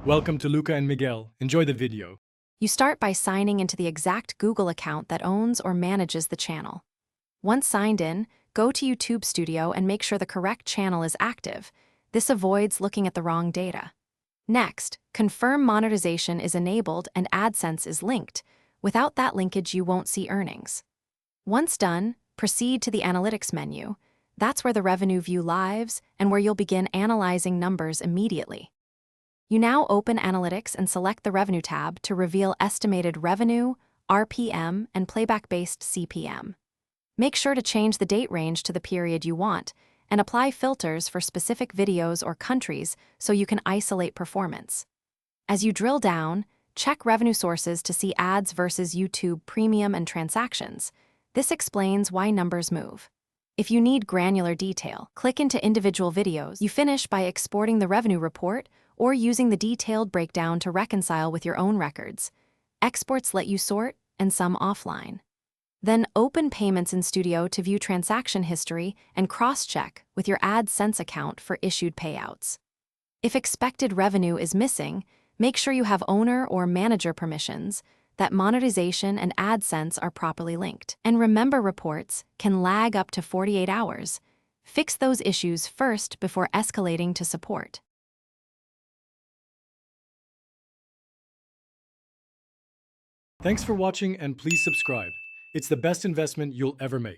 Welcome to Luca and Miguel. Enjoy the video. You start by signing into the exact Google account that owns or manages the channel. Once signed in, go to YouTube Studio and make sure the correct channel is active. This avoids looking at the wrong data. Next, confirm monetization is enabled and AdSense is linked. Without that linkage, you won't see earnings. Once done, proceed to the Analytics menu. That's where the revenue view lives and where you'll begin analyzing numbers immediately. You now open Analytics and select the Revenue tab to reveal estimated revenue, RPM, and playback-based CPM. Make sure to change the date range to the period you want, and apply filters for specific videos or countries so you can isolate performance. As you drill down, check revenue sources to see ads versus YouTube Premium and transactions. This explains why numbers move. If you need granular detail, click into individual videos. You finish by exporting the revenue report or using the detailed breakdown to reconcile with your own records. Exports let you sort, and some offline. Then open Payments in Studio to view transaction history and cross-check with your AdSense account for issued payouts. If expected revenue is missing, make sure you have owner or manager permissions, that monetization and AdSense are properly linked. And remember, reports can lag up to 48 hours. Fix those issues first before escalating to support. Thanks for watching and please subscribe. It's the best investment you'll ever make.